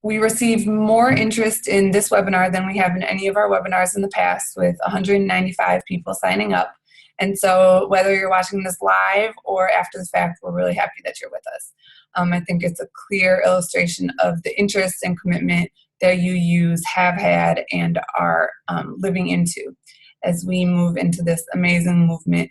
We received more interest in this webinar than we have in any of our webinars in the past, with 195 people signing up. And so whether you're watching this live or after the fact, we're really happy that you're with us. I think it's a clear illustration of the interest and commitment that UUs have had and are living into as we move into this amazing movement.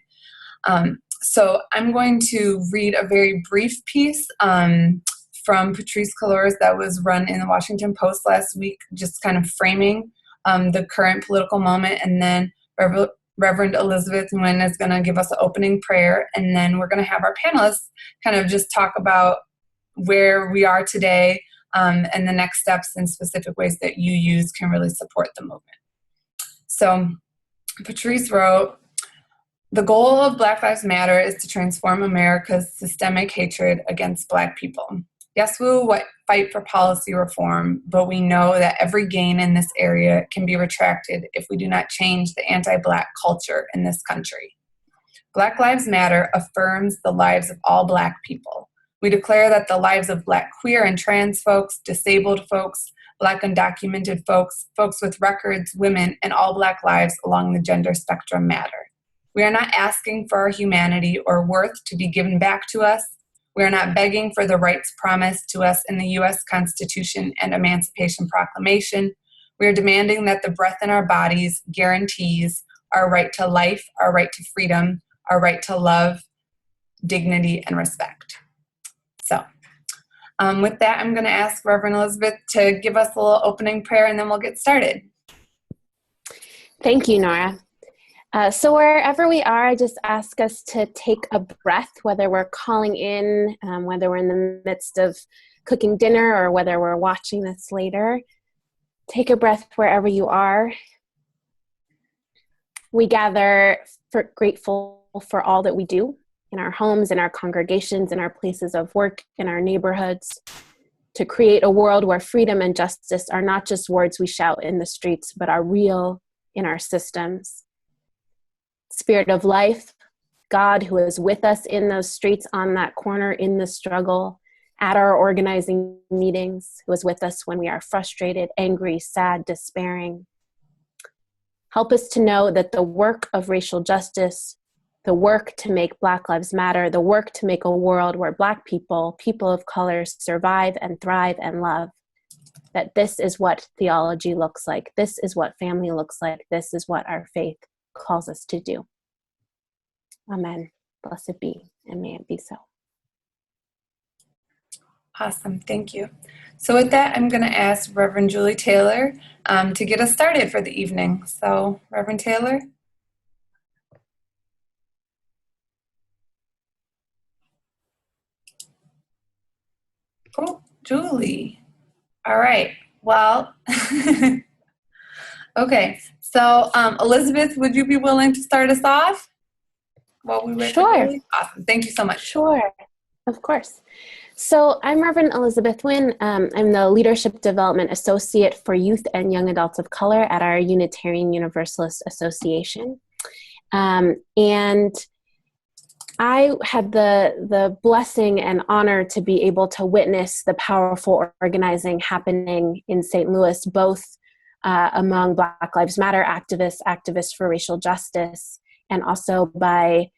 So I'm going to read a very brief piece from Patrisse Cullors that was run in the Washington Post last week, just kind of framing the current political moment. And then Reverend Elizabeth Nguyen is going to give us an opening prayer. And then we're going to have our panelists kind of just talk about where we are today and the next steps and specific ways that UUs can really support the movement. So Patrisse wrote, "The goal of Black Lives Matter is to transform America's systemic hatred against Black people. Yes, we will fight for policy reform, but we know that every gain in this area can be retracted if we do not change the anti-Black culture in this country. Black Lives Matter affirms the lives of all Black people. We declare that the lives of Black queer and trans folks, disabled folks, Black undocumented folks, folks with records, women, and all Black lives along the gender spectrum matter. We are not asking for our humanity or worth to be given back to us. We are not begging for the rights promised to us in the U.S. Constitution and Emancipation Proclamation. We are demanding that the breath in our bodies guarantees our right to life, our right to freedom, our right to love, dignity, and respect." So with that, I'm going to ask Reverend Elizabeth to give us a little opening prayer, and then we'll get started. Thank you, Nora. So wherever we are, I just ask us to take a breath, whether we're calling in, whether we're in the midst of cooking dinner, or whether we're watching this later. Take a breath wherever you are. We gather grateful for all that we do in our homes, in our congregations, in our places of work, in our neighborhoods, to create a world where freedom and justice are not just words we shout in the streets, but are real in our systems. Spirit of life, God who is with us in those streets, on that corner, in the struggle, at our organizing meetings, who is with us when we are frustrated, angry, sad, despairing. Help us to know that the work of racial justice, the work to make Black Lives Matter, the work to make a world where Black people, people of color, survive and thrive and love, that this is what theology looks like. This is what family looks like. This is what our faith calls us to do. Amen. Blessed be, and may it be so. Awesome, thank you. So with that, I'm going to ask Reverend Julie Taylor to get us started for the evening. So, Reverend Taylor. Oh, Julie. All right, well, okay. So, Elizabeth, would you be willing to start us off while we wait? Sure. Awesome. Thank you so much. Sure. Of course. So I'm Reverend Elizabeth Nguyen. I'm the Leadership Development Associate for Youth and Young Adults of Color at our Unitarian Universalist Association. And I had the blessing and honor to be able to witness the powerful organizing happening in St. Louis, both among Black Lives Matter activists, activists for racial justice, and also by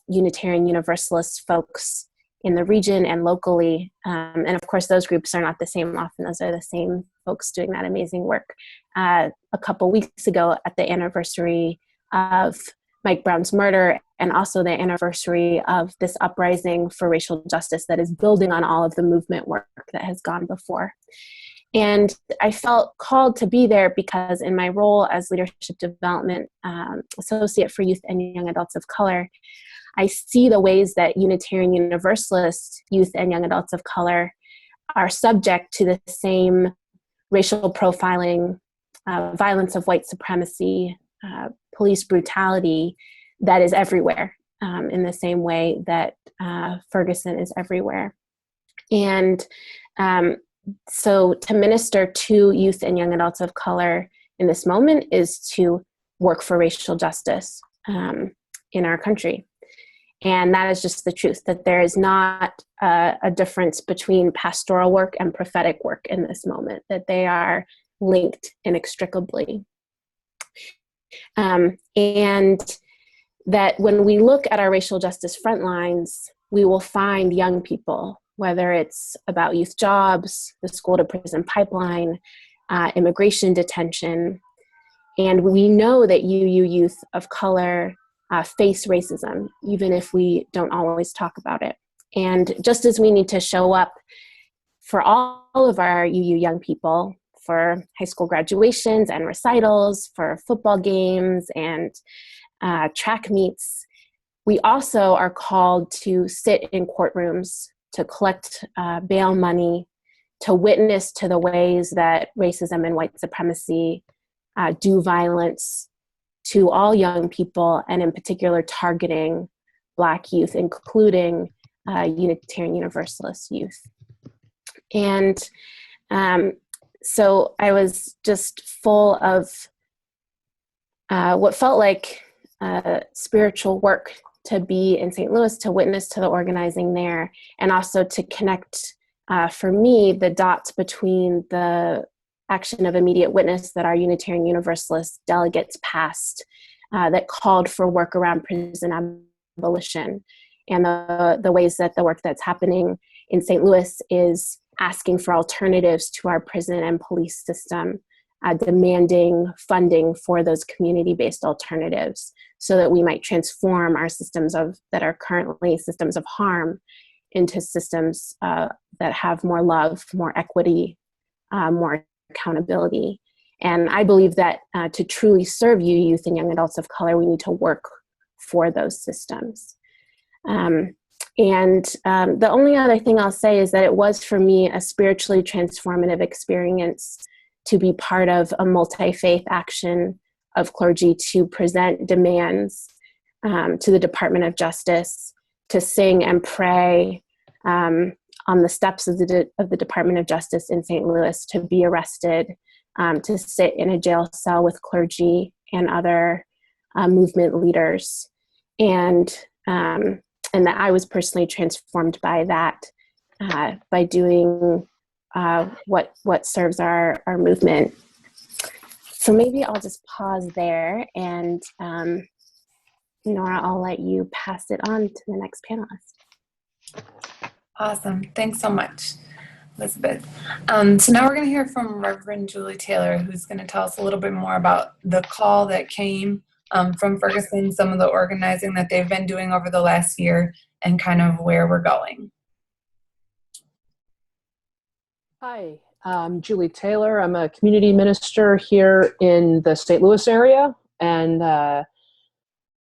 Unitarian Universalist folks in the region and locally. And of course, those groups are not the same often. Those are the same folks doing that amazing work. A couple weeks ago at the anniversary of Mike Brown's murder, and also the anniversary of this uprising for racial justice that is building on all of the movement work that has gone before. And I felt called to be there because in my role as Leadership Development Associate for Youth and Young Adults of Color, I see the ways that Unitarian Universalist youth and young adults of color are subject to the same racial profiling, violence of white supremacy, police brutality that is everywhere, in the same way that Ferguson is everywhere. And so to minister to youth and young adults of color in this moment is to work for racial justice in our country. And that is just the truth, that there is not a difference between pastoral work and prophetic work in this moment, that they are linked inextricably. And that when we look at our racial justice front lines, we will find young people, whether it's about youth jobs, the school to prison pipeline, immigration detention. And we know that UU youth of color face racism, even if we don't always talk about it. And just as we need to show up for all of our UU young people, for high school graduations and recitals, for football games and track meets, we also are called to sit in courtrooms, to collect bail money, to witness to the ways that racism and white supremacy do violence to all young people, and in particular targeting Black youth, including Unitarian Universalist youth. And so I was just full of what felt like spiritual work to be in St. Louis, to witness to the organizing there, and also to connect, for me, the dots between the action of immediate witness that our Unitarian Universalist delegates passed that called for work around prison abolition, and the ways that the work that's happening in St. Louis is asking for alternatives to our prison and police system, demanding funding for those community-based alternatives so that we might transform our systems that are currently systems of harm into systems that have more love, more equity, more accountability. And I believe that to truly serve youth and young adults of color, we need to work for those systems. The only other thing I'll say is that it was, for me, a spiritually transformative experience to be part of a multi-faith action of clergy to present demands to the Department of Justice, to sing and pray on the steps of the Department of Justice in St. Louis, to be arrested, to sit in a jail cell with clergy and other movement leaders. And that I was personally transformed by that, by doing what serves our movement. So maybe I'll just pause there, and Nora, I'll let you pass it on to the next panelist. Awesome. Thanks so much, Elizabeth. So now we're going to hear from Reverend Julie Taylor, who's going to tell us a little bit more about the call that came from Ferguson, some of the organizing that they've been doing over the last year, and kind of where we're going. Hi, I'm Julie Taylor. I'm a community minister here in the St. Louis area. And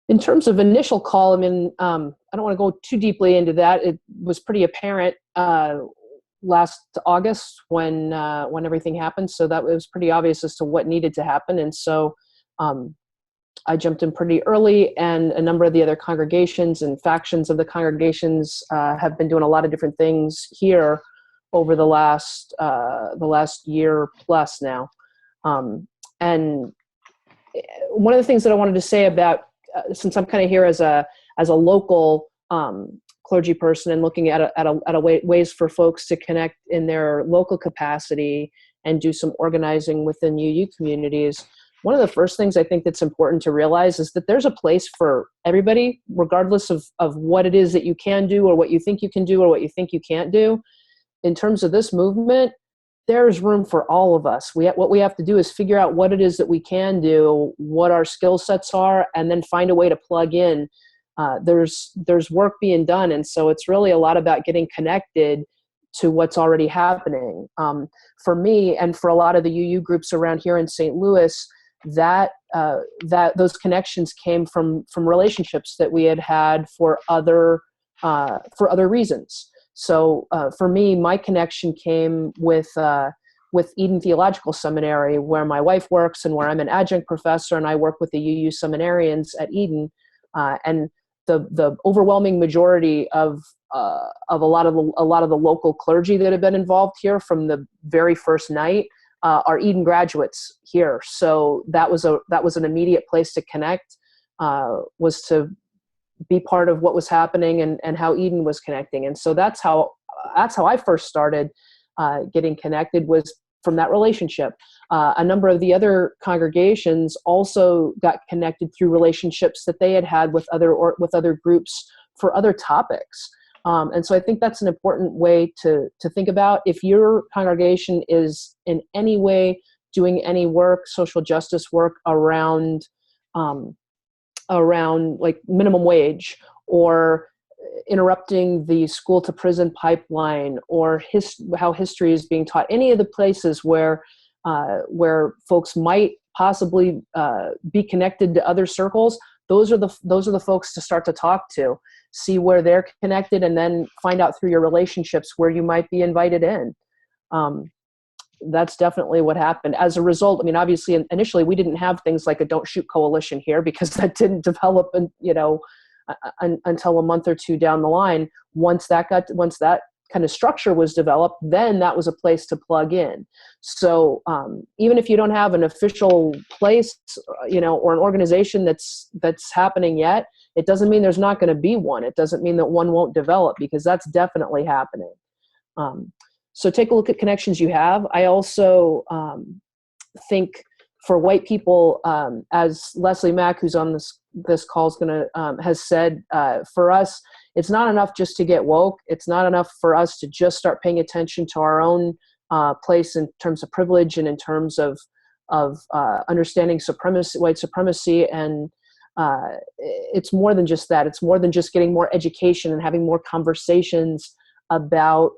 in terms of initial call, I mean, I don't want to go too deeply into that. It was pretty apparent last August when everything happened. So that was pretty obvious as to what needed to happen. And so I jumped in pretty early, and a number of the other congregations and factions of the congregations have been doing a lot of different things here over the last year plus now. And one of the things that I wanted to say about, since I'm kind of here as a local clergy person and looking at ways for folks to connect in their local capacity and do some organizing within UU communities, one of the first things I think that's important to realize is that there's a place for everybody, regardless of what it is that you can do or what you think you can do or what you think you can't do. In terms of this movement, there's room for all of us. What we have to do is figure out what it is that we can do, what our skill sets are, and then find a way to plug in. There's work being done, and so it's really a lot about getting connected to what's already happening. For me, and for a lot of the UU groups around here in St. Louis, that those connections came from relationships that we had for other reasons. So for me, my connection came with Eden Theological Seminary, where my wife works and where I'm an adjunct professor, and I work with the UU seminarians at Eden. And the overwhelming majority of a lot of the local clergy that have been involved here from the very first night are Eden graduates here. So that was an immediate place to connect. Was to be part of what was happening and how Eden was connecting. And so that's how I first started getting connected, was from that relationship. A number of the other congregations also got connected through relationships that they had with other groups for other topics. And so I think that's an important way to think about. If your congregation is in any way doing any work, social justice work around like minimum wage, or interrupting the school to prison pipeline, or how history is being taught, any of the places where folks might possibly be connected to other circles, those are the folks to start to talk to, see where they're connected, and then find out through your relationships where you might be invited in. That's definitely what happened. As a result, I mean, obviously, initially we didn't have things like a Don't Shoot Coalition here, because that didn't develop, until a month or two down the line. Once that kind of structure was developed, then that was a place to plug in. So even if you don't have an official place, or an organization that's happening yet, it doesn't mean there's not going to be one. It doesn't mean that one won't develop, because that's definitely happening. So take a look at connections you have. I also think for white people, as Leslie Mack, who's on this call, has said, for us, it's not enough just to get woke. It's not enough for us to just start paying attention to our own place in terms of privilege and in terms of understanding white supremacy. And it's more than just that. It's more than just getting more education and having more conversations about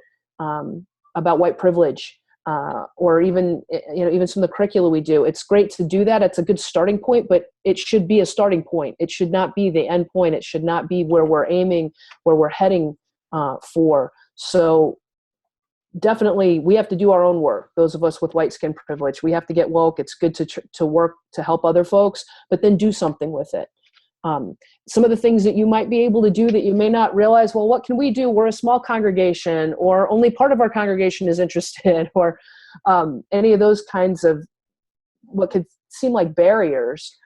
white privilege, or even some of the curricula we do. It's great to do that. It's a good starting point, but it should be a starting point. It should not be the end point. It should not be where we're aiming, where we're heading for. So definitely we have to do our own work. Those of us with white skin privilege, we have to get woke. It's good to work to help other folks, but then do something with it. Some of the things that you might be able to do that you may not realize, well, what can we do? We're a small congregation, or only part of our congregation is interested, or any of those kinds of what could seem like barriers.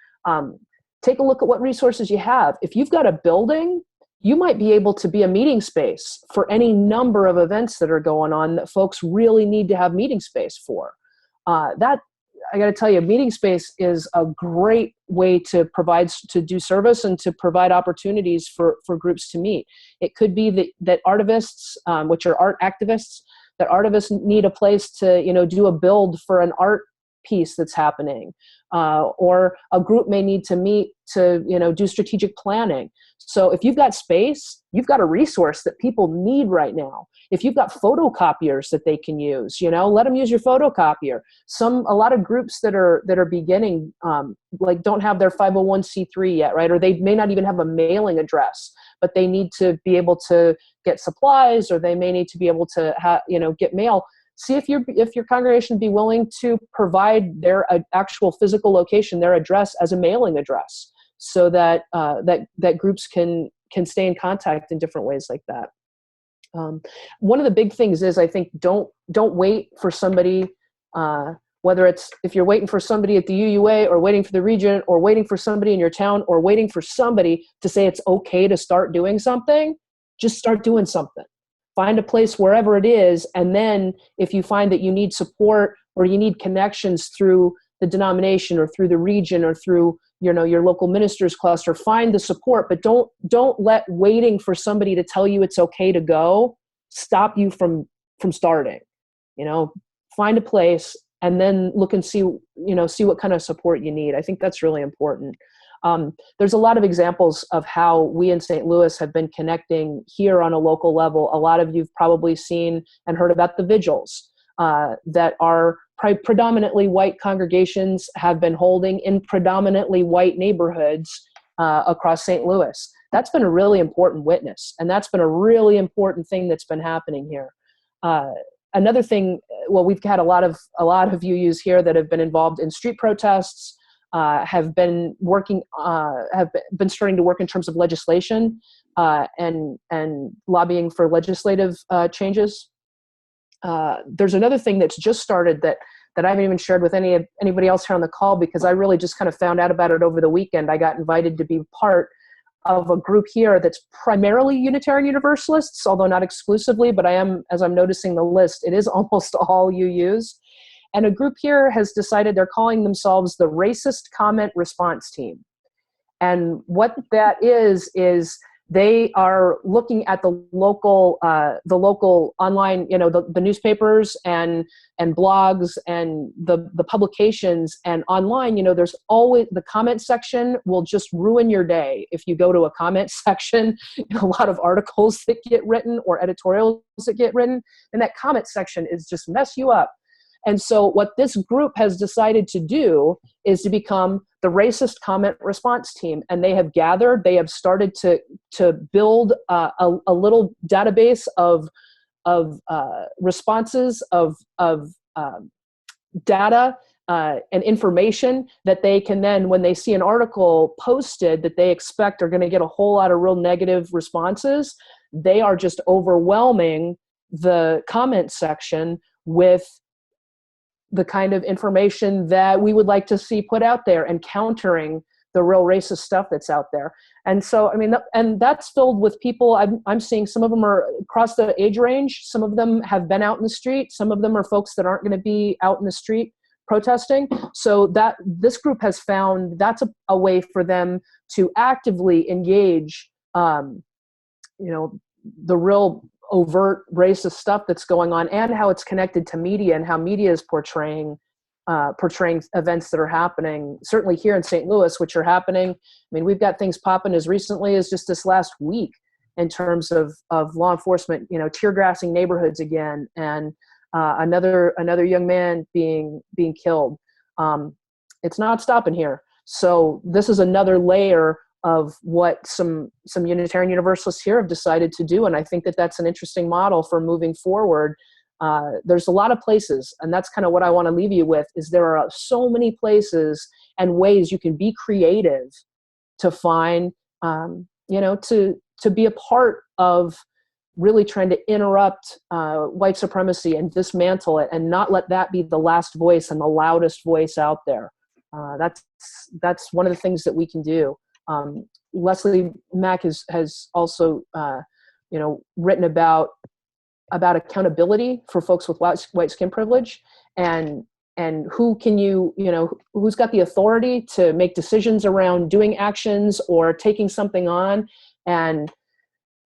Take a look at what resources you have. If you've got a building, you might be able to be a meeting space for any number of events that are going on that folks really need to have meeting space for. I got to tell you, meeting space is a great way to do service and to provide opportunities for groups to meet. It could be that artivists, which are art activists, that artivists need a place to, do a build for an art piece that's happening, or a group may need to meet to, do strategic planning. So if you've got space, you've got a resource that people need right now. If you've got photocopiers that they can use, let them use your photocopier. A lot of groups that are beginning, don't have their 501c3 yet, right? Or they may not even have a mailing address, but they need to be able to get supplies, or they may need to be able to get mail. See if your congregation be willing to provide their actual physical location, their address, as a mailing address, so that that groups can stay in contact in different ways like that. One of the big things is, I think, don't wait for somebody, whether it's if you're waiting for somebody at the UUA, or waiting for the region, or waiting for somebody in your town, or waiting for somebody to say it's okay to start doing something. Just start doing something. Find a place wherever it is, and then if you find that you need support, or you need connections through the denomination, or through the region, or through your local ministers cluster, find the support. But don't let waiting for somebody to tell you it's okay to go stop you from starting. Find a place, and then look and see what kind of support you need. I think that's really important. There's a lot of examples of how we in St. Louis have been connecting here on a local level. A lot of you've probably seen and heard about the vigils that are predominantly white congregations have been holding in predominantly white neighborhoods across St. Louis. That's been a really important witness, and that's been a really important thing that's been happening here. Another thing, well, we've had a lot of UUs here that have been involved in street protests, have been starting to work in terms of legislation and lobbying for legislative changes. There's another thing that's just started that I haven't even shared with anybody else here on the call, because I really just kind of found out about it over the weekend. I got invited to be part of a group here that's primarily Unitarian Universalists, although not exclusively, but as I'm noticing the list, it is almost all UUs. And a group here has decided they're calling themselves the Racist Comment Response Team. And what that is they are looking at the local online, the newspapers and blogs and the publications, and online, there's always the comment section will just ruin your day. If you go to a comment section, a lot of articles that get written or editorials that get written, and that comment section is just mess you up. And so what this group has decided to do is to become the Racist Comment Response Team. And they have started to build a little database of responses, of data and information that they can then, when they see an article posted that they expect are going to get a whole lot of real negative responses, they are just overwhelming the comment section with the kind of information that we would like to see put out there and countering the real racist stuff that's out there. And so, and that's filled with people. I'm seeing some of them are across the age range. Some of them have been out in the street. Some of them are folks that aren't going to be out in the street protesting. So that this group has found that's a way for them to actively engage, the real overt racist stuff that's going on, and how it's connected to media and how media is portraying events that are happening, certainly here in St. Louis, which are happening. We've got things popping as recently as just this last week in terms of law enforcement, tear gassing neighborhoods again, and another young man being killed. It's not stopping here. So this is another layer of what some Unitarian Universalists here have decided to do. And I think that that's an interesting model for moving forward. There's a lot of places, and that's kind of what I want to leave you with, is there are so many places and ways you can be creative to find, to be a part of really trying to interrupt white supremacy and dismantle it, and not let that be the last voice and the loudest voice out there. That's one of the things that we can do. Leslie Mack has also, written about accountability for folks with white skin privilege, and who can who's got the authority to make decisions around doing actions or taking something on. And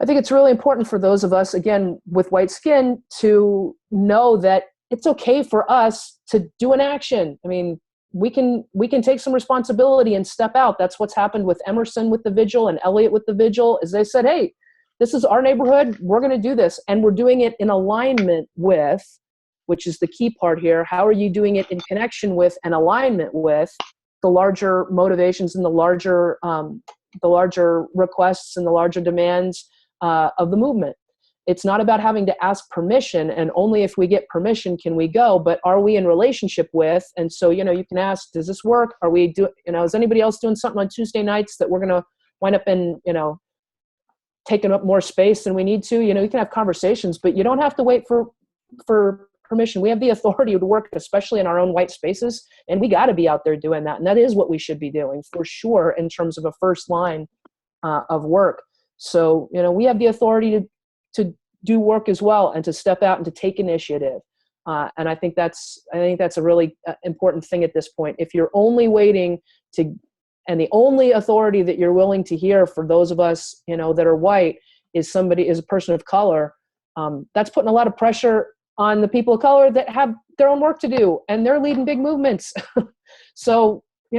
I think it's really important for those of us, again, with white skin, to know that it's okay for us to do an action. We can take some responsibility and step out. That's what's happened with Emerson with the vigil and Elliot with the vigil, is they said, hey, this is our neighborhood. We're going to do this. And we're doing it in alignment with, which is the key part here. How are you doing it in connection with and alignment with the larger motivations and the larger requests and the larger demands of the movement? It's not about having to ask permission, and only if we get permission can we go, but are we in relationship with? And so, you can ask, does this work? Are we is anybody else doing something on Tuesday nights that we're going to wind up in, taking up more space than we need to? You can have conversations, but you don't have to wait for permission. We have the authority to work, especially in our own white spaces, and we got to be out there doing that. And that is what we should be doing for sure in terms of a first line of work. So, we have the authority to do work as well, and to step out and to take initiative. And I think that's a really important thing at this point. If you're only waiting and the only authority that you're willing to hear for those of us, that are white, is a person of color, that's putting a lot of pressure on the people of color that have their own work to do, and they're leading big movements. So, be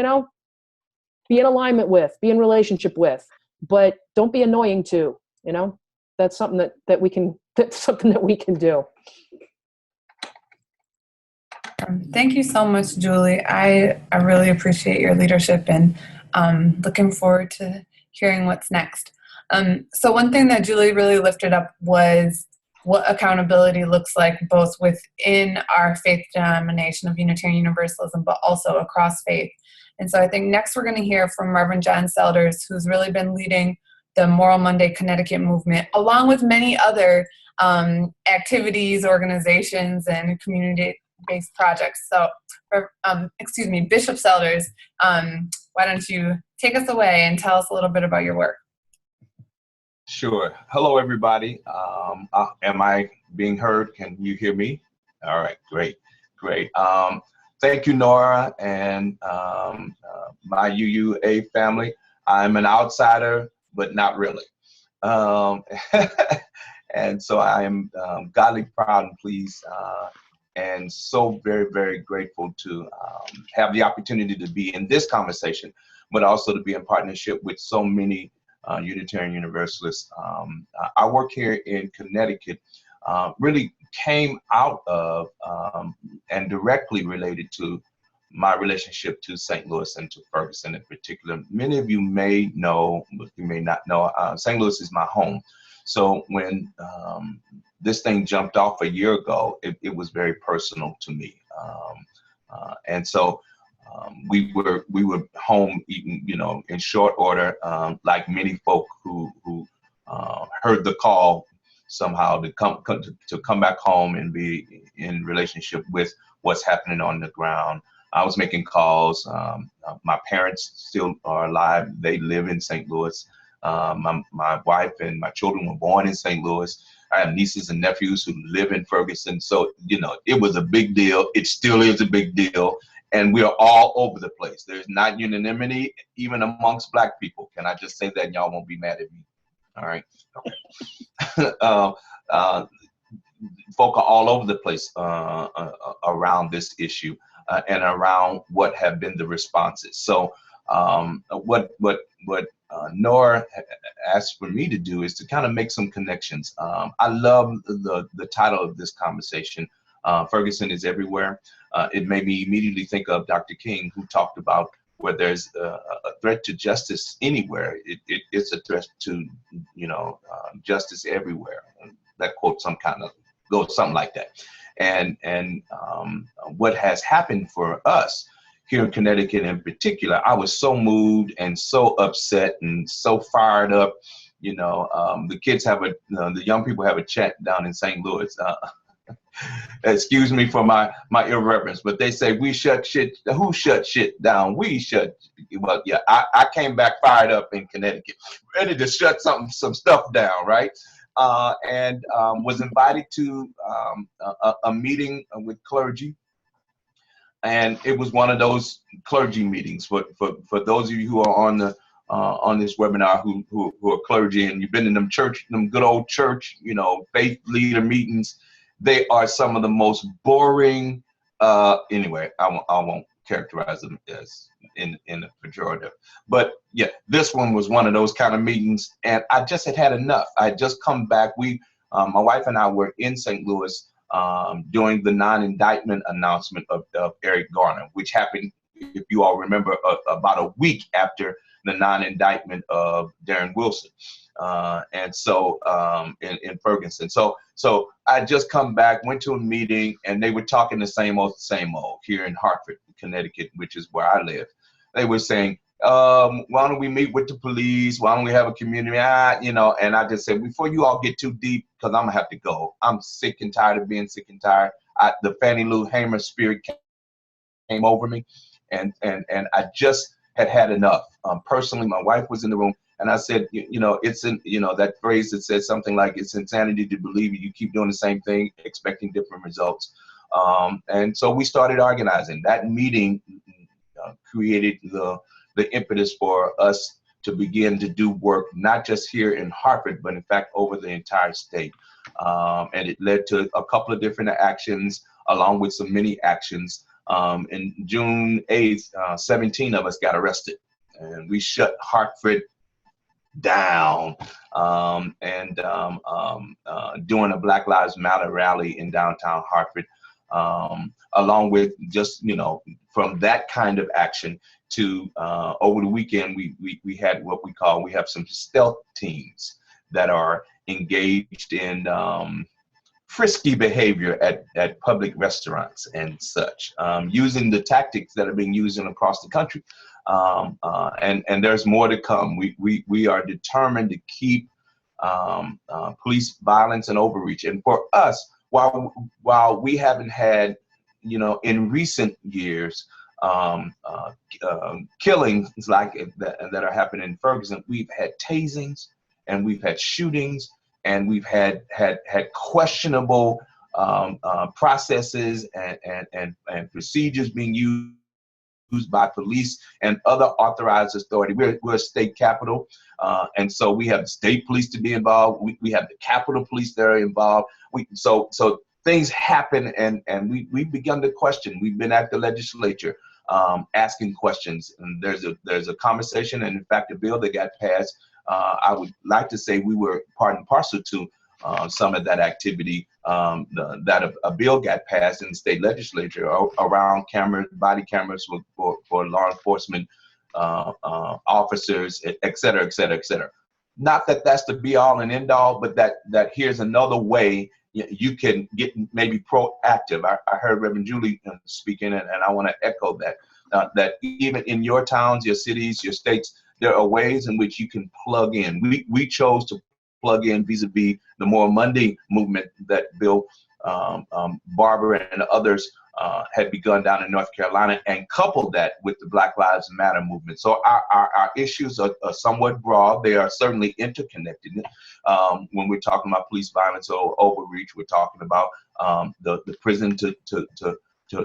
in alignment with, be in relationship with, but don't be annoying too. That's something that we can do. Thank you so much, Julie. I really appreciate your leadership, and looking forward to hearing what's next. So one thing that Julie really lifted up was what accountability looks like, both within our faith denomination of Unitarian Universalism, but also across faith. And so I think next we're going to hear from Reverend John Selders, who's really been leading the Moral Monday Connecticut movement, along with many other activities, organizations, and community-based projects. So, Bishop Selders, why don't you take us away and tell us a little bit about your work? Sure. Hello, everybody. Am I being heard? Can you hear me? All right, great, great. Thank you, Nora, and my UUA family. I'm an outsider, but not really. Um, and so I am godly proud and pleased, and so very, very grateful to have the opportunity to be in this conversation, but also to be in partnership with so many Unitarian Universalists. Our work here in Connecticut really came out of and directly related to my relationship to St. Louis and to Ferguson in particular. Many of you may know, but you may not know, St. Louis is my home. So when this thing jumped off a year ago, it was very personal to me. And so we were home, you know, in short order, like many folk who heard the call somehow to come back home and be in relationship with what's happening on the ground. I was making calls. My parents still are alive. They live in St. Louis. My wife and my children were born in St. Louis. I have nieces and nephews who live in Ferguson. So, you know, it was a big deal. It still is a big deal. And we are all over the place. There's not unanimity even amongst Black people. Can I just say that and y'all won't be mad at me? All right. Okay. Folk are all over the place around this issue and around what have been the responses. So what Nora asked for me to do is to kind of make some connections. I love the title of this conversation, Ferguson is Everywhere. It made me immediately think of Dr. King, who talked about where there's a threat to justice anywhere, it's a threat to, you know, justice everywhere. That quote goes something like that. And what has happened for us here in Connecticut in particular, I was so moved and so upset and so fired up. You know, the kids have the young people have a chant down in St. Louis. Excuse me for my irreverence, but they say we shut shit. Who shut shit down? We shut. Well, yeah, I came back fired up in Connecticut, ready to shut some stuff down, right? And was invited to a meeting with clergy, and it was one of those clergy meetings. For those of you who are on this webinar who are clergy and you've been in them good old church, you know, faith leader meetings. They are some of the most boring. Anyway, I won't characterize them as in a pejorative, but yeah, this one was one of those kind of meetings, and I just had enough. I had just come back. My wife and I were in St. Louis during the non-indictment announcement of Eric Garner, which happened, if you all remember, about a week after the non-indictment of Darren Wilson. And so in Ferguson. So I just come back, went to a meeting, and they were talking the same old here in Hartford, Connecticut, which is where I live. They were saying, why don't we meet with the police? Why don't we have a community? You know, and I just said, before you all get too deep, because I'm gonna have to go. I'm sick and tired of being sick and tired. The Fannie Lou Hamer spirit came over me, and I just had enough. Personally, my wife was in the room. And I said, you know, that phrase that says something like, it's insanity to believe you keep doing the same thing, expecting different results. And so we started organizing. That meeting created the impetus for us to begin to do work, not just here in Hartford, but in fact, over the entire state. And it led to a couple of different actions, along with some mini actions. In June 8th, 17 of us got arrested, and we shut Hartford down, doing a Black Lives Matter rally in downtown Hartford, along with just, you know, from that kind of action to over the weekend, we had what we have some stealth teams that are engaged in frisky behavior at public restaurants and such, using the tactics that are being used across the country. And there's more to come. We are determined to keep police violence and overreach. And for us, while we haven't had, you know, in recent years, killings like that are happening in Ferguson, we've had tasings and we've had shootings, and we've had questionable processes and procedures being used by police and other authorized authority. We're a state capital, and so we have state police to be involved. We have the Capitol Police that are involved. So things happen, and we've begun to question. We've been at the legislature asking questions, and there's a conversation, and in fact, a bill that got passed. I would like to say we were part and parcel to some of that activity. That a bill got passed in the state legislature around cameras, body cameras for law enforcement officers, et cetera, et cetera, et cetera. Not that that's the be all and end all, but that here's another way you can get maybe proactive. I heard Reverend Julie speaking, and I want to echo that. That even in your towns, your cities, your states, there are ways in which you can plug in. We chose to plug in vis-a-vis the More Monday movement that Bill Barber and others had begun down in North Carolina, and coupled that with the Black Lives Matter movement. So our issues are somewhat broad. They are certainly interconnected. When we're talking about police violence or overreach, we're talking about the prison to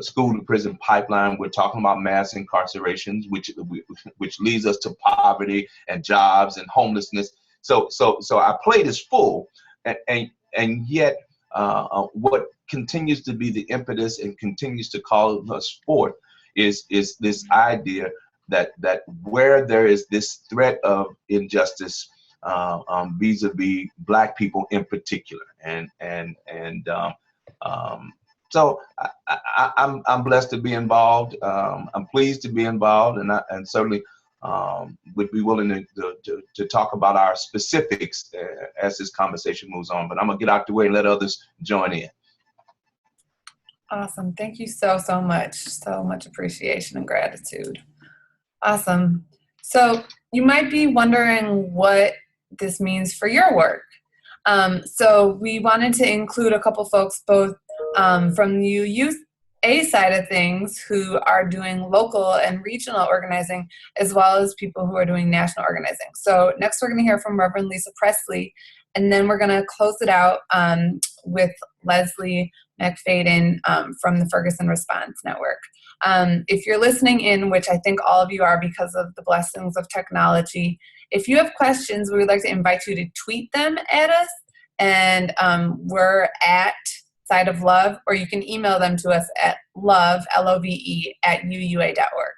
school to prison pipeline. We're talking about mass incarcerations, which leads us to poverty and jobs and homelessness. So our plate is full, and yet what continues to be the impetus and continues to call us forth is this idea that where there is this threat of injustice vis-a-vis Black people in particular, so I'm blessed to be involved. I'm pleased to be involved, and certainly would be willing to talk about our specifics as this conversation moves on. But I'm gonna get out the way and let others join in. Awesome. Thank you so much. So much appreciation and gratitude. Awesome. So you might be wondering what this means for your work. So we wanted to include a couple folks, both from the youth side of things, who are doing local and regional organizing, as well as people who are doing national organizing. So next we're going to hear from Reverend Lisa Presley, and then we're going to close it out with Leslie McFadden from the Ferguson Response Network. If you're listening in, which I think all of you are because of the blessings of technology, if you have questions, we would like to invite you to tweet them at us, and we're at Side of Love, or you can email them to us at love, L-O-V-E, @uua.org.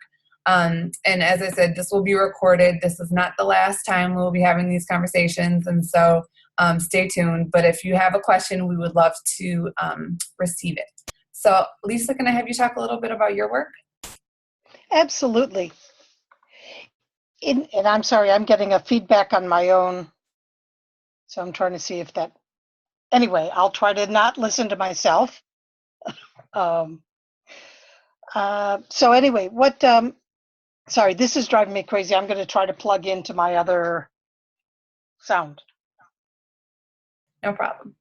And as I said, this will be recorded. This is not the last time we'll be having these conversations, and so stay tuned. But if you have a question, we would love to receive it. So Lisa, can I have you talk a little bit about your work? Absolutely. And I'm sorry, I'm getting a feedback on my own, so I'm trying to see if that... Anyway, I'll try to not listen to myself. So anyway, sorry, this is driving me crazy. I'm going to try to plug into my other sound. No problem.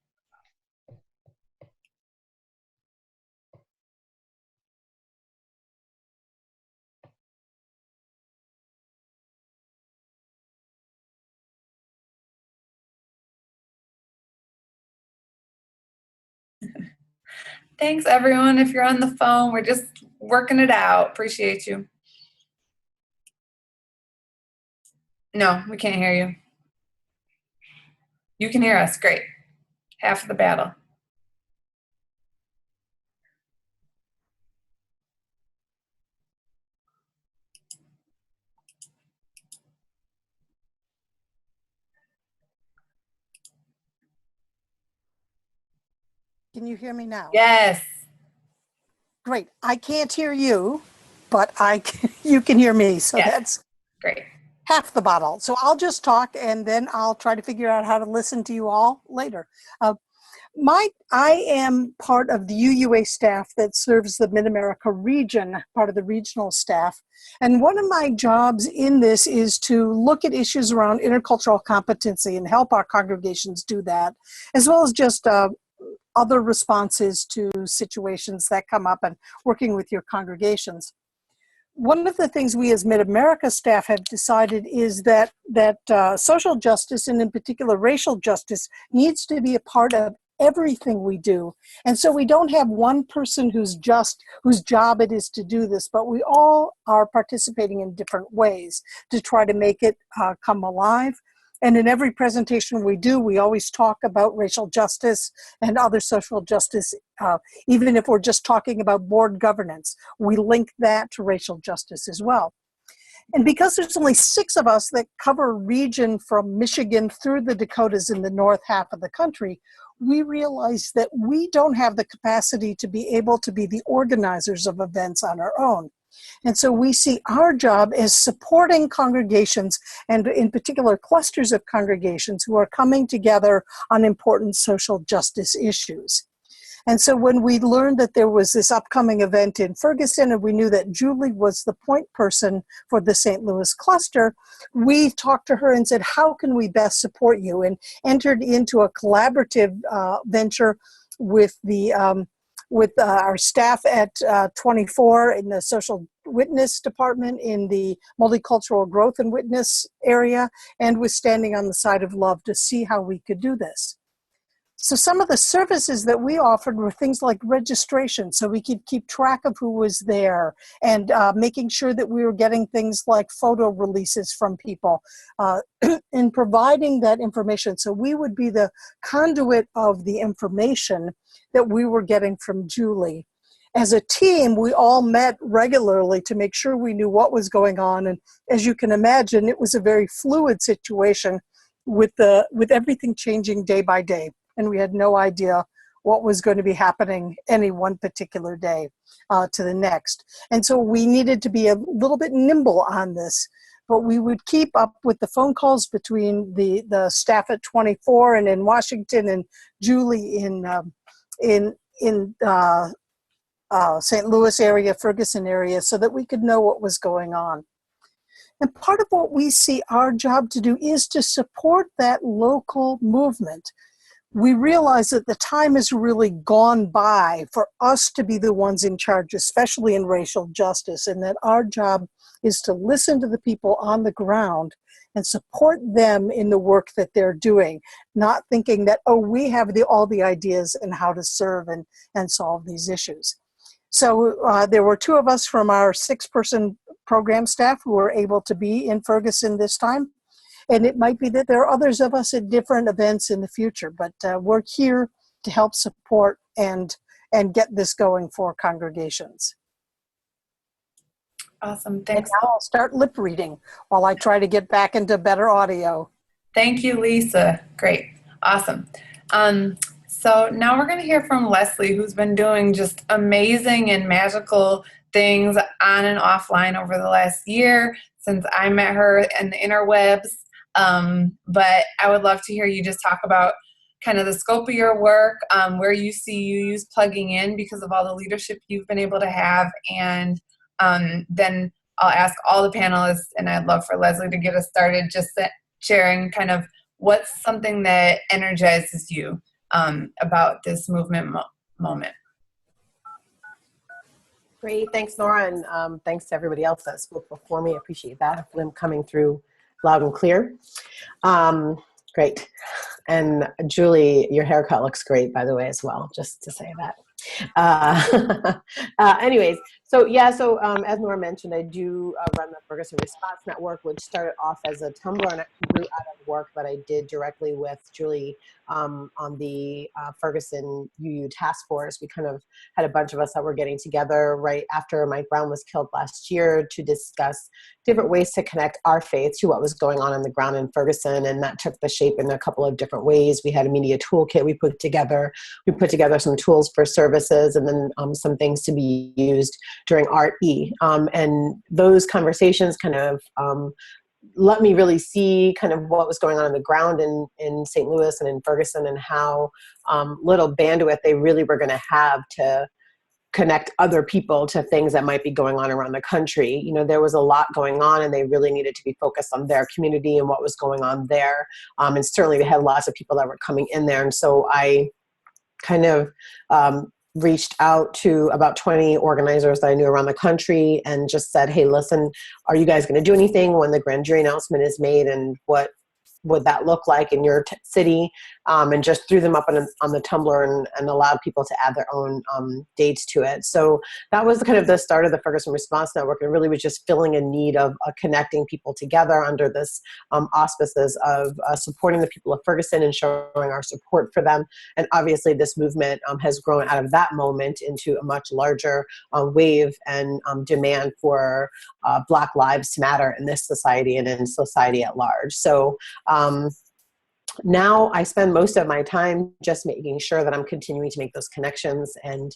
Thanks, everyone. If you're on the phone, we're just working it out. Appreciate you. No, we can't hear you. You can hear us. Great. Half of the battle. Can you hear me now? Yes. Great. I can't hear you, but you can hear me. So yes. That's great. Half the bottle. So I'll just talk, and then I'll try to figure out how to listen to you all later. I am part of the UUA staff that serves the Mid-America region, part of the regional staff. And one of my jobs in this is to look at issues around intercultural competency and help our congregations do that, as well as just other responses to situations that come up and working with your congregations. one of the things we as Mid-America staff have decided is that social justice, and in particular racial justice, needs to be a part of everything we do. And so we don't have one person whose job it is to do this, but we all are participating in different ways to try to make it come alive. And in every presentation we do, we always talk about racial justice and other social justice. Even if we're just talking about board governance, we link that to racial justice as well. And because there's only 6 of us that cover a region from Michigan through the Dakotas in the north half of the country, we realize that we don't have the capacity to be able to be the organizers of events on our own. And so we see our job as supporting congregations, and in particular clusters of congregations who are coming together on important social justice issues. And so when we learned that there was this upcoming event in Ferguson, and we knew that Julie was the point person for the St. Louis cluster, we talked to her and said, how can we best support you? And entered into a collaborative venture with our staff at 24 in the social witness department in the multicultural growth and witness area, and with Standing on the Side of Love to see how we could do this. So some of the services that we offered were things like registration, so we could keep track of who was there, and making sure that we were getting things like photo releases from people, in providing that information. So we would be the conduit of the information that we were getting from Julie. As a team, we all met regularly to make sure we knew what was going on. And as you can imagine, it was a very fluid situation with everything changing day by day. And we had no idea what was going to be happening any one particular day to the next. And so we needed to be a little bit nimble on this. But we would keep up with the phone calls between the staff at 24 and in Washington, and Julie in St. Louis area, Ferguson area, so that we could know what was going on. And part of what we see our job to do is to support that local movement. We realize that the time has really gone by for us to be the ones in charge, especially in racial justice, and that our job is to listen to the people on the ground and support them in the work that they're doing, not thinking that, oh, we have all the ideas and how to serve and solve these issues. So there were 2 of us from our 6-person program staff who were able to be in Ferguson this time. And it might be that there are others of us at different events in the future, but we're here to help support and get this going for congregations. Awesome, thanks. And now I'll start lip reading while I try to get back into better audio. Thank you, Lisa. Great, awesome. So now we're going to hear from Leslie, who's been doing just amazing and magical things on and offline over the last year since I met her in the interwebs. But I would love to hear you just talk about kind of the scope of your work, where you see you use plugging in because of all the leadership you've been able to have. And then I'll ask all the panelists, and I'd love for Leslie to get us started, just sharing kind of what's something that energizes you about this movement moment. Great, thanks Nora, and thanks to everybody else that spoke before me. I appreciate that, them coming through loud and clear. Great. And Julie, your haircut looks great, by the way, as well, just to say that. Anyways, so as Nora mentioned, I do run the Ferguson Response Network, which started off as a Tumblr, and it grew out of work that I did directly with Julie on the Ferguson UU task force. We kind of had a bunch of us that were getting together right after Mike Brown was killed last year to discuss different ways to connect our faith to what was going on the ground in Ferguson, and that took the shape in a couple of different ways. We had a media toolkit we put together. We put together some tools for services, and then some things to be used during Art E. And those conversations kind of let me really see kind of what was going on the ground in St. Louis and in Ferguson, and how little bandwidth they really were going to have to connect other people to things that might be going on around the country. You know, there was a lot going on, and they really needed to be focused on their community and what was going on there. And certainly they had lots of people that were coming in there. And so I kind of reached out to about 20 organizers that I knew around the country and just said, hey, listen, are you guys going to do anything when the grand jury announcement is made, and what would that look like in your city? And just threw them up on the Tumblr and allowed people to add their own dates to it. So that was kind of the start of the Ferguson Response Network, and really was just filling a need of connecting people together under this auspices of supporting the people of Ferguson and showing our support for them. And obviously this movement has grown out of that moment into a much larger wave and demand for Black Lives Matter in this society and in society at large. So now I spend most of my time just making sure that I'm continuing to make those connections and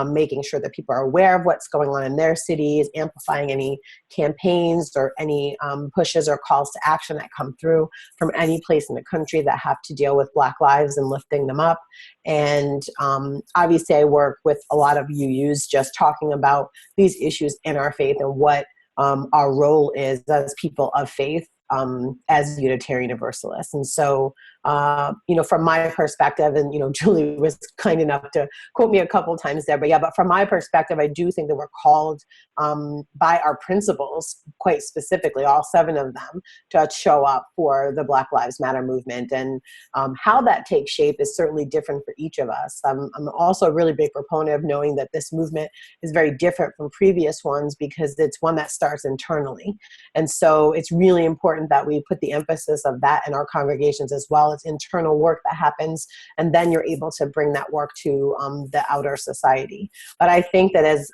making sure that people are aware of what's going on in their cities, amplifying any campaigns or any pushes or calls to action that come through from any place in the country that have to deal with Black lives and lifting them up. And obviously I work with a lot of UUs just talking about these issues in our faith and what our role is as people of faith as Unitarian Universalists. And so, from my perspective, and, Julie was kind enough to quote me a couple times there, but from my perspective, I do think that we're called by our principles, quite specifically, all 7 of them, to show up for the Black Lives Matter movement. And how that takes shape is certainly different for each of us. I'm also a really big proponent of knowing that this movement is very different from previous ones because it's one that starts internally. And so it's really important that we put the emphasis of that in our congregations as well. It's internal work that happens, and then you're able to bring that work to the outer society. But I think that as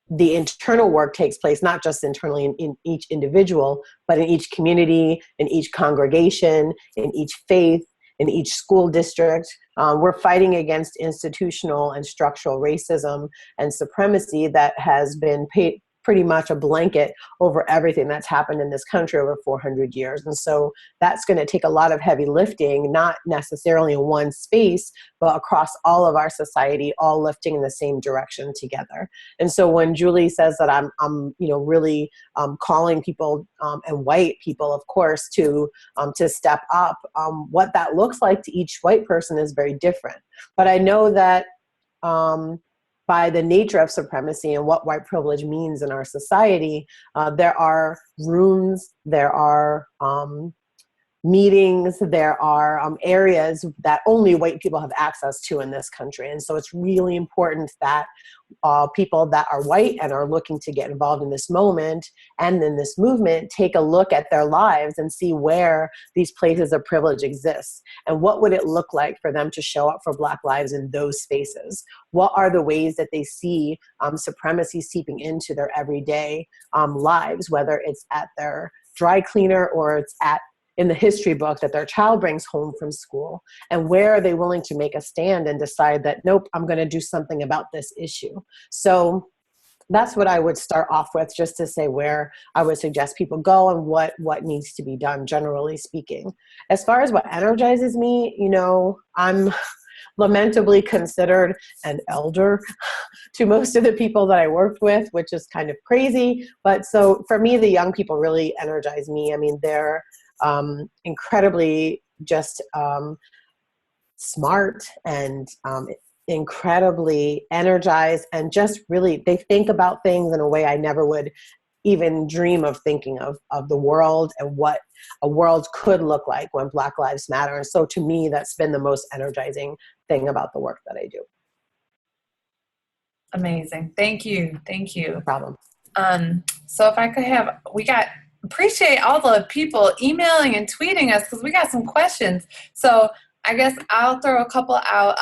the internal work takes place, not just internally in each individual, but in each community, in each congregation, in each faith, in each school district. We're fighting against institutional and structural racism and supremacy that has been pretty much a blanket over everything that's happened in this country over 400 years. And so that's going to take a lot of heavy lifting, not necessarily in one space, but across all of our society, all lifting in the same direction together. And so when Julie says that I'm really calling people and white people, of course, to step up, what that looks like to each white person is very different. But I know that by the nature of supremacy and what white privilege means in our society, there are rooms, there are meetings, there are areas that only white people have access to in this country. And so it's really important that people that are white and are looking to get involved in this moment and in this movement take a look at their lives and see where these places of privilege exist. And what would it look like for them to show up for Black lives in those spaces? What are the ways that they see supremacy seeping into their everyday lives, whether it's at their dry cleaner or it's in the history book that their child brings home from school? And where are they willing to make a stand and decide that, nope, I'm going to do something about this issue? So that's what I would start off with, just to say where I would suggest people go and what needs to be done, generally speaking. As far as what energizes me, I'm lamentably considered an elder to most of the people that I worked with, which is kind of crazy. But so for me, the young people really energize me. I mean, they're incredibly just smart and incredibly energized, and just really, they think about things in a way I never would even dream of thinking of the world and what a world could look like when Black Lives Matter. And so to me, that's been the most energizing thing about the work that I do. Amazing. Thank you. Thank you. No problem. So if I could appreciate all the people emailing and tweeting us, because we got some questions. So I guess I'll throw a couple out,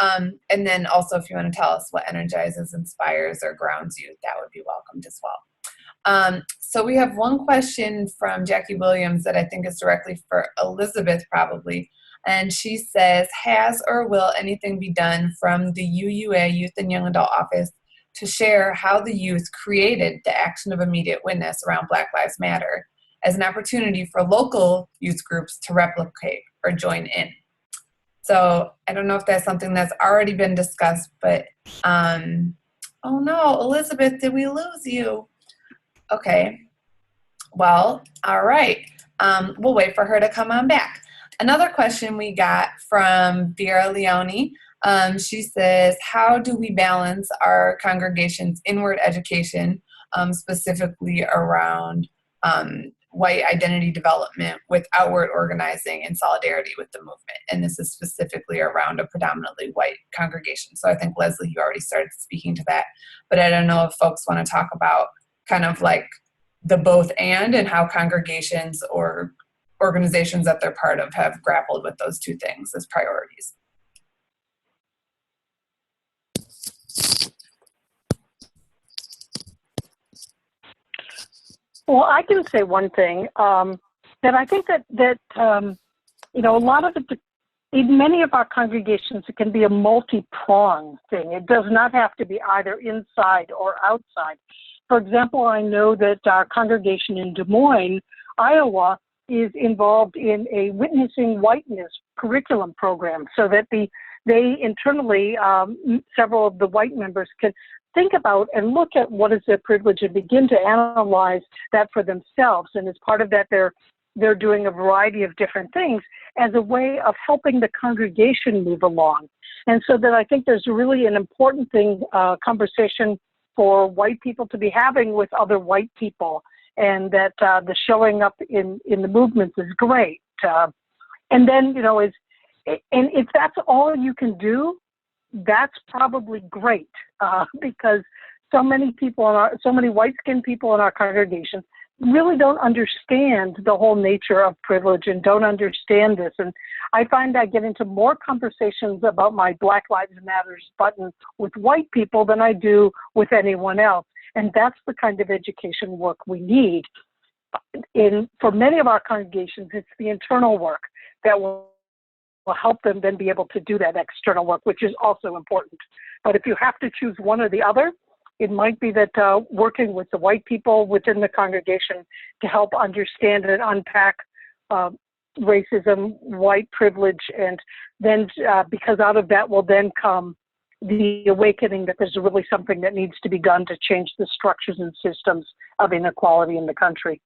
and then also if you want to tell us what energizes, inspires, or grounds you, that would be welcomed as well. So we have one question from Jackie Williams that I think is directly for Elizabeth probably, and she says, has or will anything be done from the UUA Youth and Young Adult Office to share how the youth created the action of immediate witness around Black Lives Matter as an opportunity for local youth groups to replicate or join in? So I don't know if that's something that's already been discussed, but oh no, Elizabeth, did we lose you? Okay, well, all right. We'll wait for her to come on back. Another question we got from Vera Leone. She says, how do we balance our congregation's inward education, specifically around white identity development, with outward organizing in solidarity with the movement? And this is specifically around a predominantly white congregation. So I think, Leslie, you already started speaking to that, but I don't know if folks want to talk about kind of like the both and how congregations or organizations that they're part of have grappled with those two things as priorities. Well, I can say one thing, that I think that you know, a lot of it, in many of our congregations, it can be a multi-pronged thing. It does not have to be either inside or outside. For example, I know that our congregation in Des Moines, Iowa, is involved in a witnessing whiteness curriculum program, so that they internally, several of the white members can think about and look at what is their privilege and begin to analyze that for themselves. And as part of that, they're doing a variety of different things as a way of helping the congregation move along. And so that I think there's really an important thing, conversation for white people to be having with other white people, and that the showing up in the movements is great. And then, you know, and if that's all you can do, that's probably great, because so many people so many white-skinned people in our congregation really don't understand the whole nature of privilege and don't understand this. And I find I get into more conversations about my Black Lives Matters button with white people than I do with anyone else. And that's the kind of education work we need. For many of our congregations, it's the internal work that will help them then be able to do that external work, which is also important. But if you have to choose one or the other, it might be that working with the white people within the congregation to help understand and unpack racism, white privilege, and then because out of that will then come the awakening that there's really something that needs to be done to change the structures and systems of inequality in the country.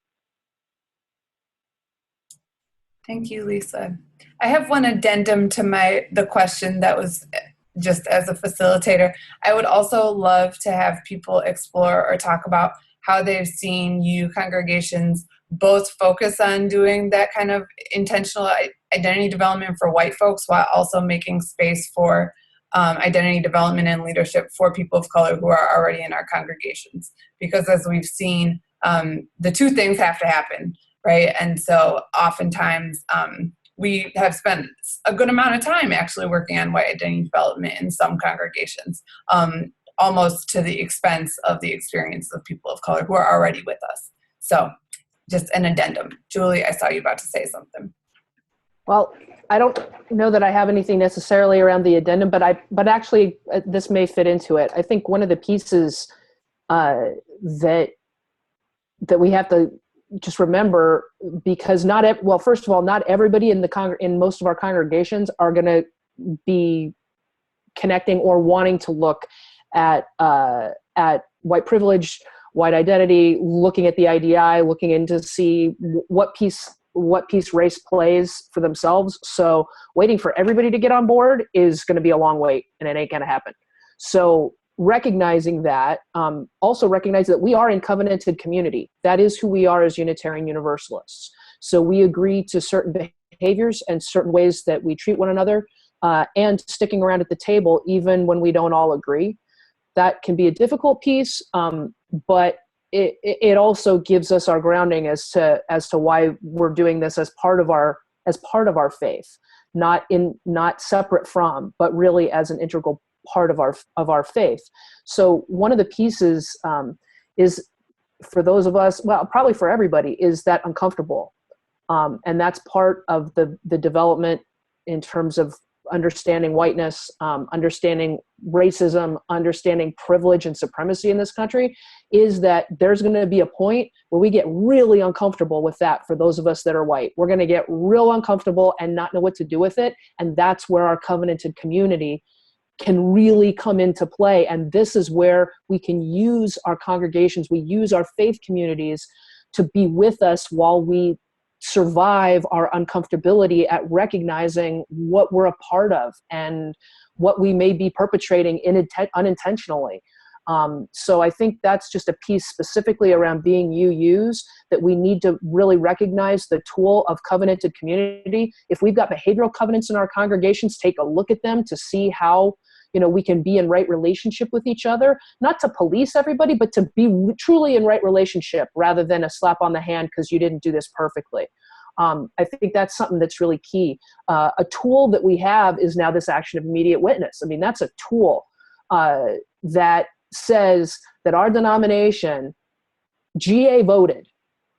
Thank you, Lisa. I have one addendum to the question that was just as a facilitator. I would also love to have people explore or talk about how they've seen congregations both focus on doing that kind of intentional identity development for white folks while also making space for identity development and leadership for people of color who are already in our congregations. Because as we've seen, the two things have to happen, right? And so oftentimes we have spent a good amount of time actually working on white identity development in some congregations, almost to the expense of the experience of people of color who are already with us. So just an addendum. Julie, I saw you about to say something. Well, I don't know that I have anything necessarily around the addendum, but actually this may fit into it. I think one of the pieces that we have to just remember, because first of all, not everybody in most of our congregations are going to be connecting or wanting to look at white privilege, white identity, looking at the IDI, looking in to see what piece race plays for themselves. So waiting for everybody to get on board is going to be a long wait, and it ain't going to happen. So recognizing that, also recognize that we are in covenanted community. That is who we are as Unitarian Universalists. So we agree to certain behaviors and certain ways that we treat one another, and sticking around at the table even when we don't all agree. That can be a difficult piece, but it also gives us our grounding as to why we're doing this as part of our faith, not separate from, but really as an integral part of our faith. So one of the pieces is, for those of us, well, probably for everybody, is that uncomfortable, and that's part of the development in terms of understanding whiteness, understanding racism, understanding privilege and supremacy in this country, is that there's going to be a point where we get really uncomfortable with that. For those of us that are white, we're going to get real uncomfortable and not know what to do with it. And that's where our covenanted community can really come into play. And this is where we can use our congregations, we use our faith communities to be with us while we survive our uncomfortability at recognizing what we're a part of and what we may be perpetrating unintentionally. So I think that's just a piece specifically around being UUs, that we need to really recognize the tool of covenanted community. If we've got behavioral covenants in our congregations, take a look at them to see how, you know, we can be in right relationship with each other, not to police everybody, but to be truly in right relationship rather than a slap on the hand because you didn't do this perfectly. I think that's something that's really key. A tool that we have is now this action of immediate witness. I mean, that's a tool that says that our denomination, GA voted,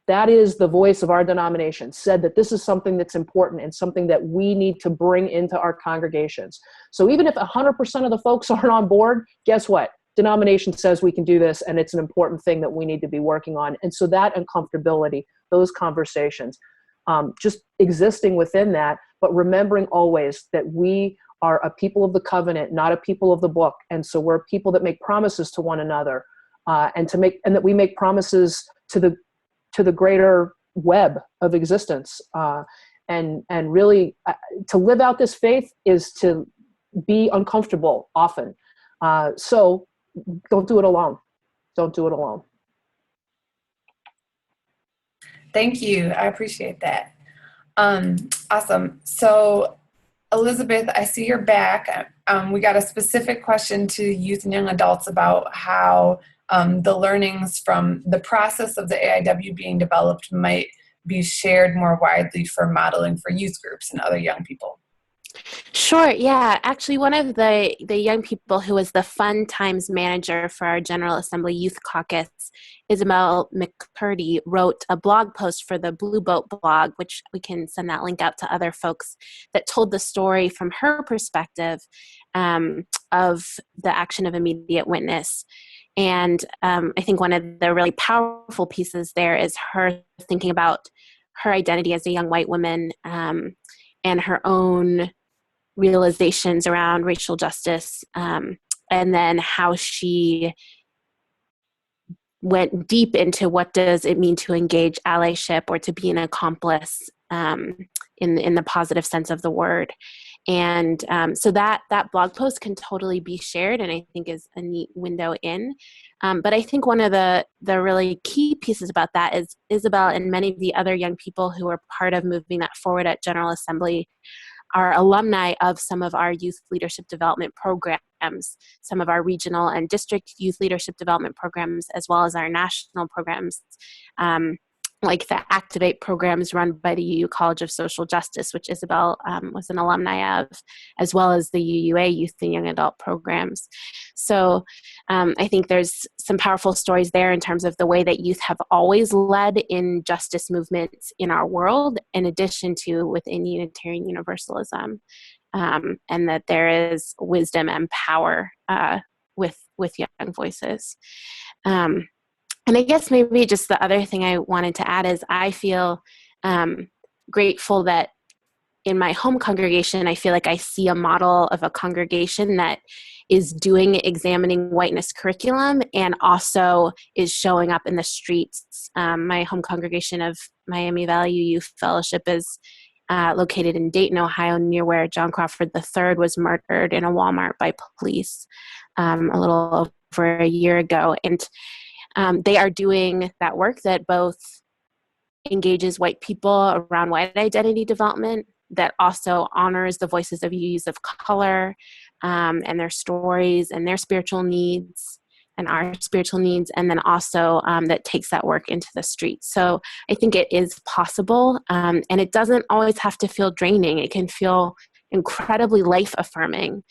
that is the voice of our denomination, said that this is something that's important and something that we need to bring into our congregations. So even if 100% of the folks aren't on board, guess what? Denomination says we can do this, and it's an important thing that we need to be working on. And so that uncomfortability, those conversations, just existing within that, but remembering always that we are a people of the covenant, not a people of the book. And so we're people that make promises to one another, and that we make promises to the greater web of existence. And really to live out this faith is to be uncomfortable often. So don't do it alone. Don't do it alone. Thank you. I appreciate that. Awesome. So Elizabeth, I see you're back. We got a specific question to youth and young adults about how the learnings from the process of the AIW being developed might be shared more widely for modeling for youth groups and other young people. Sure, yeah. Actually, one of the young people who was the Fun Times manager for our General Assembly Youth Caucus, Isabel McCurdy, wrote a blog post for the Blue Boat blog, which we can send that link out to other folks, that told the story from her perspective of the action of immediate witness. And I think one of the really powerful pieces there is her thinking about her identity as a young white woman and her own realizations around racial justice, and then how she went deep into what does it mean to engage allyship or to be an accomplice in the positive sense of the word. And so that blog post can totally be shared, and I think is a neat window in. But I think one of the really key pieces about that is Isabel and many of the other young people who are part of moving that forward at General Assembly are alumni of some of our youth leadership development programs, some of our regional and district youth leadership development programs, as well as our national programs, like the Activate programs run by the UU College of Social Justice, which Isabel was an alumni of, as well as the UUA Youth and Young Adult programs. So I think there's some powerful stories there in terms of the way that youth have always led in justice movements in our world, in addition to within Unitarian Universalism, and that there is wisdom and power with young voices. And I guess maybe just the other thing I wanted to add is I feel grateful that in my home congregation, I feel like I see a model of a congregation that is doing examining whiteness curriculum and also is showing up in the streets. My home congregation of Miami Valley Youth Fellowship is located in Dayton, Ohio, near where John Crawford III was murdered in a Walmart by police a little over a year ago. And they are doing that work that both engages white people around white identity development, that also honors the voices of youth of color and their stories and their spiritual needs and our spiritual needs, and then also that takes that work into the streets. So I think it is possible, and it doesn't always have to feel draining. It can feel incredibly life-affirming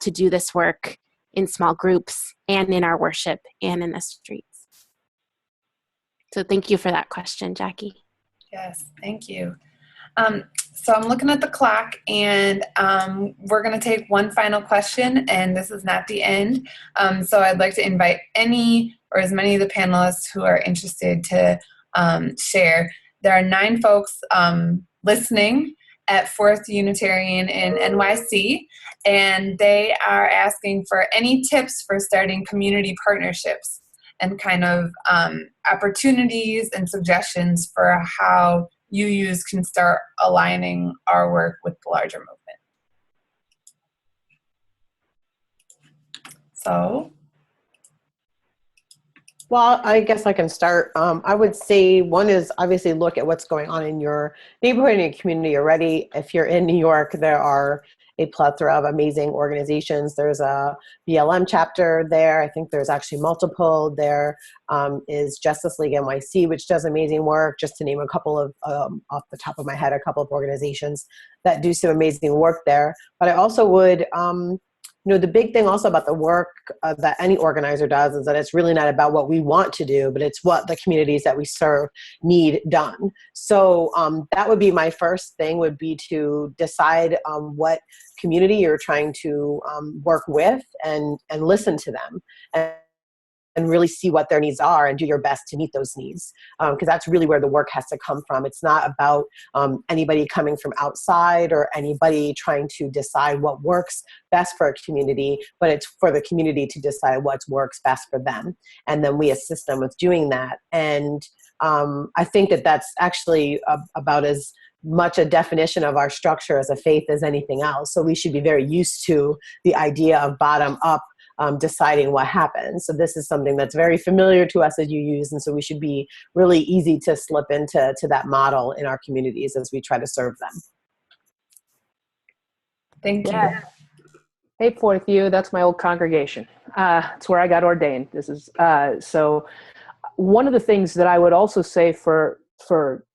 to do this work in small groups and in our worship and in the streets. So thank you for that question, Jackie. Yes, thank you. So I'm looking at the clock, and we're going to take one final question, and this is not the end. So I'd like to invite any or as many of the panelists who are interested to share. There are 9 folks listening at Fourth Unitarian in NYC, and they are asking for any tips for starting community partnerships and kind of opportunities and suggestions for how UUs can start aligning our work with the larger movement. So, Well, I guess I can start. I would say one is obviously look at what's going on in your neighborhood and your community already. If you're in New York, there are a plethora of amazing organizations. There's a BLM chapter there. I think there's actually multiple. There is Justice League NYC, which does amazing work, just to name a couple of, off the top of my head, a couple of organizations that do some amazing work there. But I also would, the big thing also about the work that any organizer does is that it's really not about what we want to do, but it's what the communities that we serve need done. So that would be my first thing, would be to decide what community you're trying to work with, and listen to them. And really see what their needs are and do your best to meet those needs. Because that's really where the work has to come from. It's not about anybody coming from outside or anybody trying to decide what works best for a community, but it's for the community to decide what works best for them. And then we assist them with doing that. And I think that that's actually about as much a definition of our structure as a faith as anything else. So we should be very used to the idea of bottom up deciding what happens. So this is something that's very familiar to us as UUs, and so we should be really easy to slip into that model in our communities as we try to serve them. thank you. Yeah. Hey, Fourth U, that's my old congregation. It's where I got ordained. This is so. One of the things that I would also say for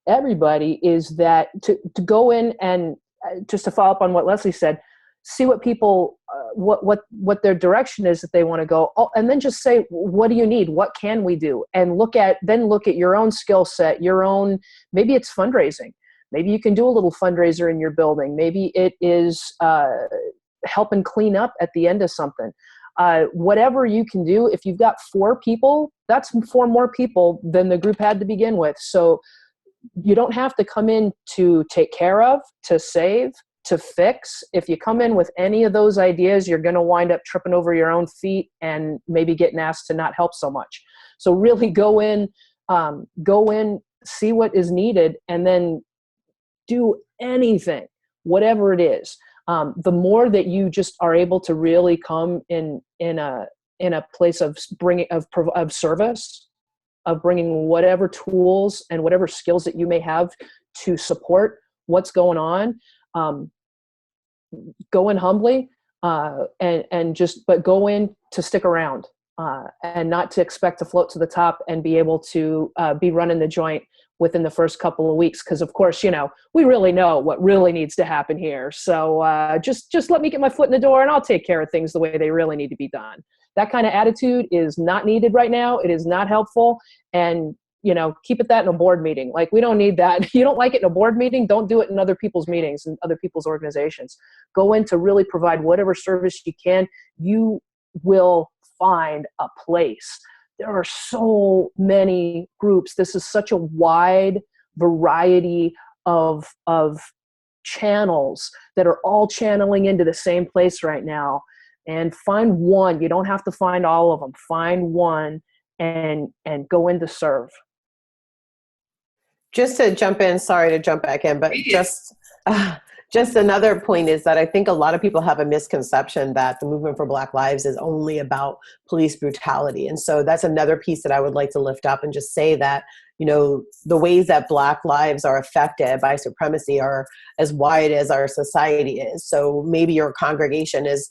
everybody is that to go in and just to follow up on what Leslie said, see what people what their direction is that they want to go, and then just say, what do you need? What can we do? And look at your own skill set, your own. Maybe it's fundraising. Maybe you can do a little fundraiser in your building. Maybe it is helping clean up at the end of something. Whatever you can do. If you've got 4 people, that's 4 more people than the group had to begin with. So you don't have to come in to take care of, to save, to fix. If you come in with any of those ideas, you're going to wind up tripping over your own feet and maybe getting asked to not help so much. So really go in, see what is needed, and then do anything, whatever it is. The more that you just are able to really come in a place of service, of bringing whatever tools and whatever skills that you may have to support what's going on. Go in humbly, but go in to stick around, and not to expect to float to the top and be able to be running the joint within the first couple of weeks. Because of course, we really know what really needs to happen here. So just let me get my foot in the door and I'll take care of things the way they really need to be done. That kind of attitude is not needed right now. It is not helpful. And keep it that in a board meeting. Like, we don't need that. You don't like it in a board meeting, don't do it in other people's meetings and other people's organizations. Go in to really provide whatever service you can. You will find a place. There are so many groups. This is such a wide variety of channels that are all channeling into the same place right now. And find one. You don't have to find all of them. Find one and go in to serve. Just to jump in, sorry to jump back in, but just another point is that I think a lot of people have a misconception that the movement for Black Lives is only about police brutality. And so that's another piece that I would like to lift up and just say that, the ways that Black lives are affected by supremacy are as wide as our society is. So maybe your congregation is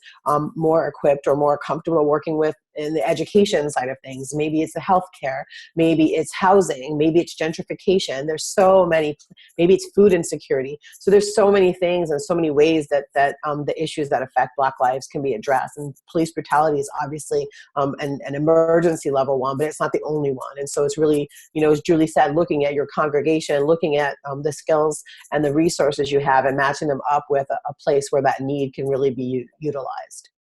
more equipped or more comfortable working with in the education side of things. Maybe it's the healthcare, maybe it's housing, maybe it's gentrification. There's so many, maybe it's food insecurity. So there's so many things and so many ways that the issues that affect Black lives can be addressed. And police brutality is obviously an emergency level one, but it's not the only one. And so it's really, as Julie said, looking at your congregation, looking at the skills and the resources you have and matching them up with a place where that need can really be utilized.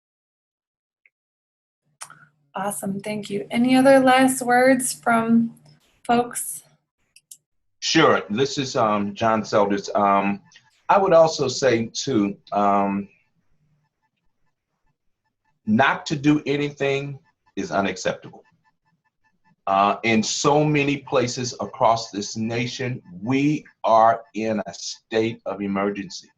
Awesome, thank you. Any other last words from folks? Sure. This is John Selders. I would also say too, not to do anything is unacceptable. In so many places across this nation, we are in a state of emergency.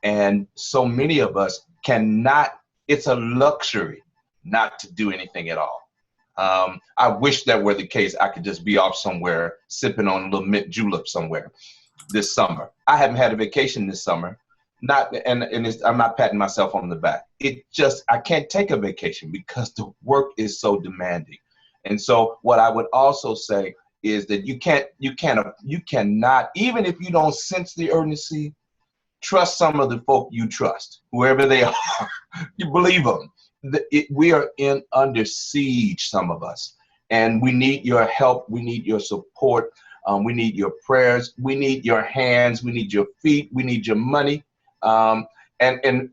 And so many of us cannot, it's a luxury not to do anything at all. I wish that were the case. I could just be off somewhere sipping on a little mint julep somewhere this summer. I haven't had a vacation this summer. I'm not patting myself on the back. I can't take a vacation because the work is so demanding. And so what I would also say is that you cannot, even if you don't sense the urgency, trust some of the folk you trust, whoever they are. You believe them. We are under siege, some of us, and we need your help. We need your support. We need your prayers. We need your hands. We need your feet. We need your money. And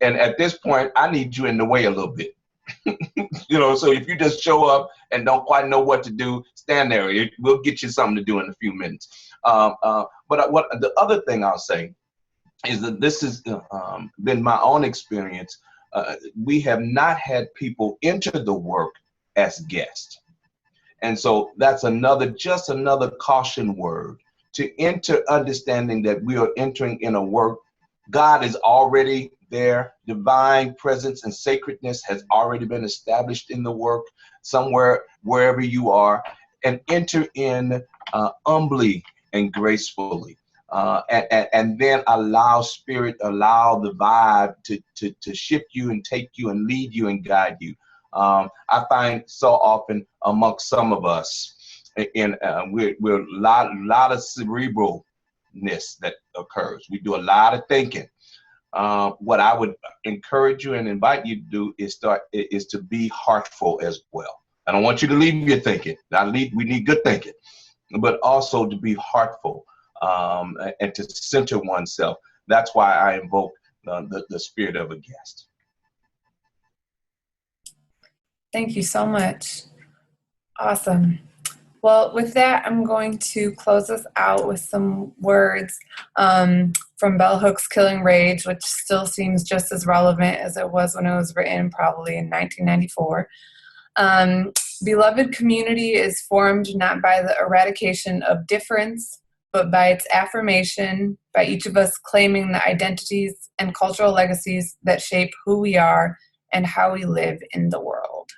at this point, I need you in the way a little bit. So if you just show up and don't quite know what to do, stand there. We'll get you something to do in a few minutes. But what the other thing I'll say is that this has been my own experience. We have not had people enter the work as guests. And so that's another caution word to enter, understanding that we are entering in a work. God is already there. Divine presence and sacredness has already been established in the work somewhere, wherever you are, and enter in humbly and gracefully. And then allow the vibe to shift you and take you and lead you and guide you. I find so often amongst some of us, we're a lot of cerebralness that occurs. We do a lot of thinking. What I would encourage you and invite you to do is to be heartful as well. I don't want you to leave your thinking. We need good thinking, but also to be heartful. And to center oneself. That's why I invoke the spirit of a guest. Thank you so much. Awesome. Well, with that, I'm going to close us out with some words from Bell Hooks' Killing Rage, which still seems just as relevant as it was when it was written, probably in 1994. Beloved community is formed not by the eradication of difference, but by its affirmation, by each of us claiming the identities and cultural legacies that shape who we are and how we live in the world.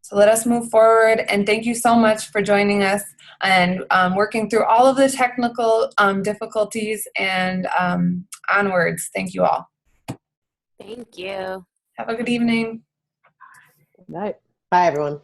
So let us move forward, and thank you so much for joining us and working through all of the technical difficulties and onwards. Thank you all. Thank you. Have a good evening. Good night. Bye, everyone.